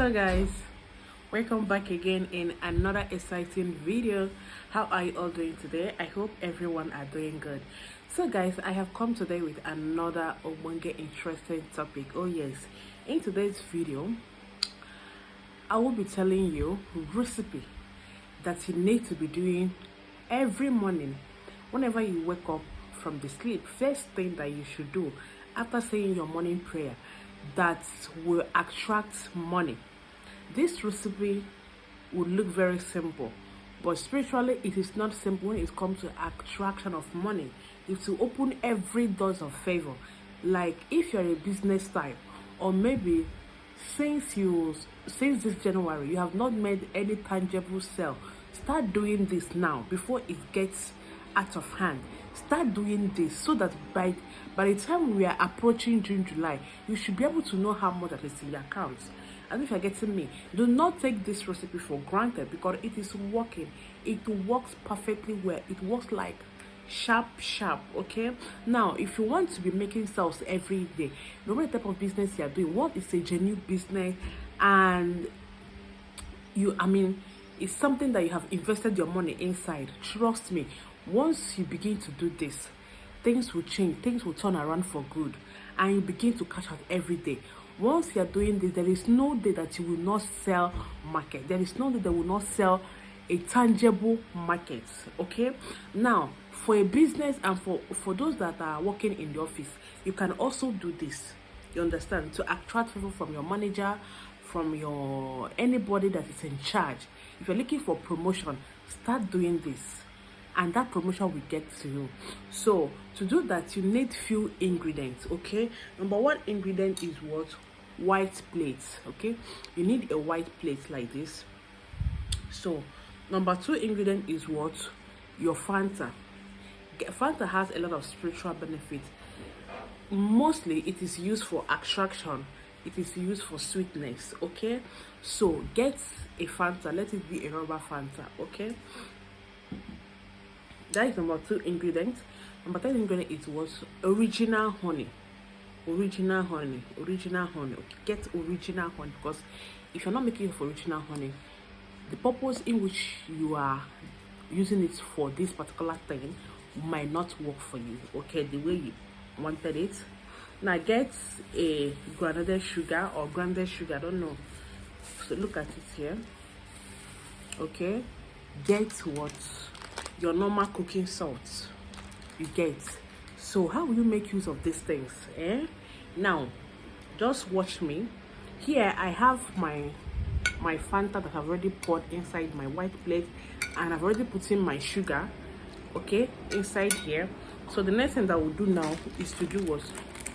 Hello guys, welcome back again in another exciting video. How are you all doing today? I hope everyone are doing good. So guys, I have come today with another ogbonge interesting topic. Oh yes, in today's video I will be telling you recipe that you need to be doing every morning whenever you wake up from the sleep. First thing that you should do after saying your morning prayer that will attract money. This recipe would look very simple, but spiritually it is not simple when it comes to attraction of money. It will open every doors of favor. Like if you're a business type, or maybe since this January you have not made any tangible sale, start doing this now before it gets out of hand. Start doing this so that by the time we are approaching June, July, you should be able to know how much that is in your accounts. And if you're getting me, do not take this recipe for granted because it is working. It works perfectly well. It works like sharp. Okay, now if you want to be making sales every day, no matter the type of business you are doing, what is a genuine business, and it's something that you have invested your money inside. Trust me, once you begin to do this, things will change, things will turn around for good, and you begin to cash out every day. Once you are doing this, there is no day that you will not sell market. There is no day that will not sell a tangible market. Okay, now for a business and for those that are working in the office, you can also do this, you understand, to attract people from your manager, from your anybody that is in charge. If you're looking for promotion, start doing this and that promotion will get to you. So to do that, you need few ingredients. Okay, number one ingredient is what? White plates. Okay, you need a white plate like this. So number two ingredient is what? Your Fanta. Fanta has a lot of spiritual benefits. Mostly it is used for attraction, it is used for sweetness. Okay, so get a Fanta, let it be a rubber Fanta. Okay, that is number two ingredient. Number third ingredient is what? Original honey. Okay, get original honey, because if you're not making it for original honey, the purpose in which you are using it for this particular thing might not work for you, okay, the way you wanted it. Now get a grounded sugar or grounded sugar, I don't know, so look at it here. Okay, get what? Your normal cooking salt. You get. So how will you make use of these things? Now just watch me. Here I have my Fanta that I've already poured inside my white plate, and I've already put in my sugar, okay, inside here. So the next thing that we'll do now is to do what?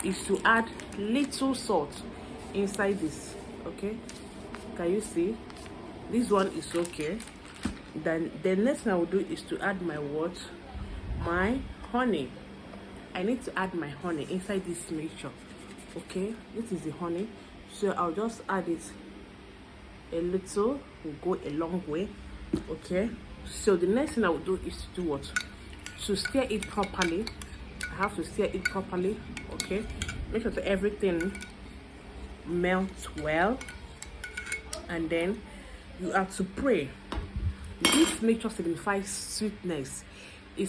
Is to add little salt inside this. Okay, can you see? This one is okay. Then the next thing I will do is to add my what? My honey. I need to add my honey inside this mixture. Okay, this is the honey, so I'll just add it a little, will go a long way. Okay, so the next thing I will do is to do what? To stir it properly. I have to stir it properly. Okay, make sure that everything melts well, and then you have to pray. This nature signifies sweetness. It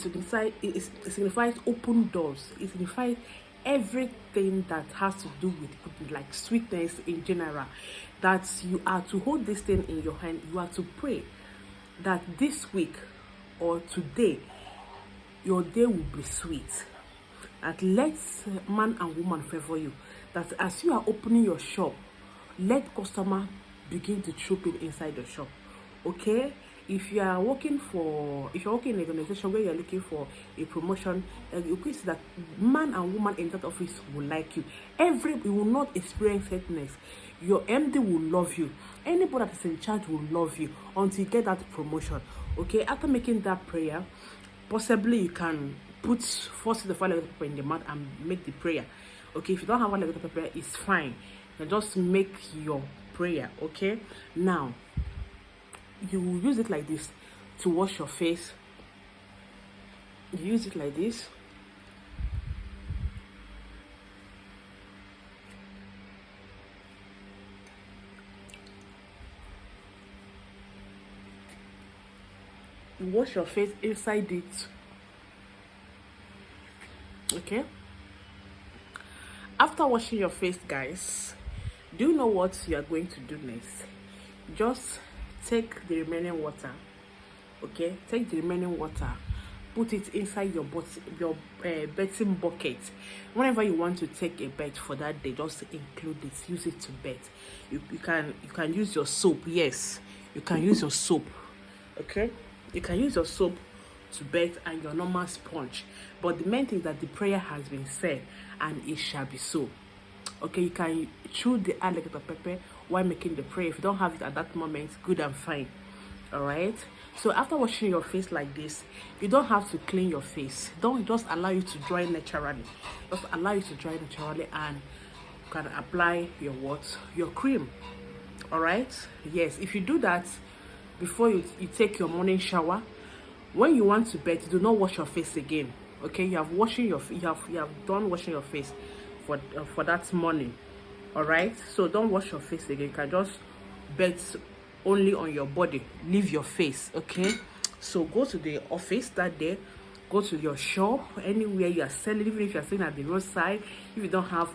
signifies open doors. It signifies everything that has to do with like sweetness in general. That you are to hold this thing in your hand. You are to pray that this week or today your day will be sweet. That let man and woman favor you. That as you are opening your shop, let customer begin to troop in inside the shop. Okay, if you are working in an organization where you are looking for a promotion, you can see that man and woman in that office will like you. You will not experience sadness. Your MD will love you. Anybody that is in charge will love you until you get that promotion. Okay, after making that prayer, possibly you can put 4 seeds of white pepper in the mouth and make the prayer. Okay, if you don't have white pepper, it's fine. You just make your prayer. Okay, now you will use it like this to wash your face. You use it like this. you wash your face inside it. Okay, after washing your face, guys, do you know what you are going to do next? Just take the remaining water. Okay, take the remaining water, put it inside your bathing bucket. Whenever you want to take a bath for that day, just include it, use it to bath. You can use your soap. Yes, you can use your soap. Okay, you can use your soap to bath and your normal sponge, but the main thing is that the prayer has been said and it shall be so. Okay, you can chew the alligator pepper while making the prayer. If you don't have it at that moment, good and fine. All right, so after washing your face like this, you don't have to clean your face. Don't, just allow you to dry naturally. Just allow you to dry naturally, and you can apply your cream. All right, yes, if you do that before you take your morning shower, when you want to bed, do not wash your face again. Okay, you have done washing your face for that morning. All right, so don't wash your face again. You can just bed only on your body, leave your face. Okay, so go to the office that day, go to your shop, anywhere you are selling, even if you are selling at the roadside. If you don't have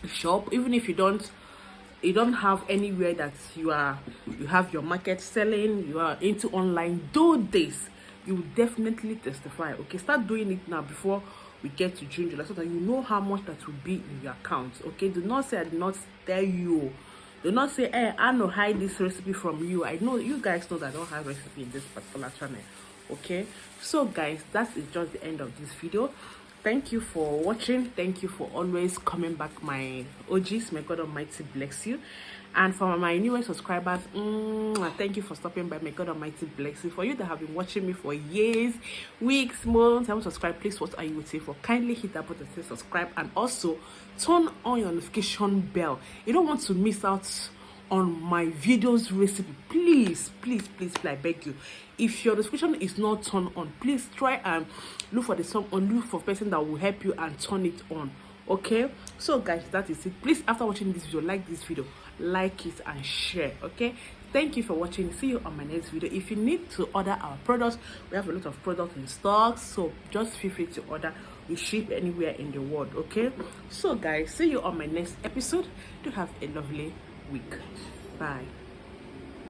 shop, even if you don't have anywhere that you have your market selling, you are into online, do this. You will definitely testify. Okay, start doing it now before we get to June, July, so that you know how much that will be in your account. Okay, do not say I did not tell you. Do not say, hey, I know hide this recipe from you. I know you guys know that I don't have recipe in this particular channel. Okay, so guys, that is just the end of this video. Thank you for watching. Thank you for always coming back, my OGs. May God Almighty bless you. And for my newest subscribers, thank you for stopping by. May God Almighty bless you. For you that have been watching me for years, weeks, months, haven't subscribed, please, what are you waiting for? Kindly hit that button, say subscribe, and also turn on your notification bell. You don't want to miss out on my videos recipe. Please, I beg you. If your notification is not turned on, please try and look for the song or look for a person that will help you and turn it on. Okay, so guys, that is it. Please, after watching this video, like this video, like it and share. Okay, thank you for watching. See you on my next video. If you need to order our products, we have a lot of products in stock, so just feel free to order. We ship anywhere in the world. Okay, so guys, see you on my next episode. Do have a lovely week. Bye.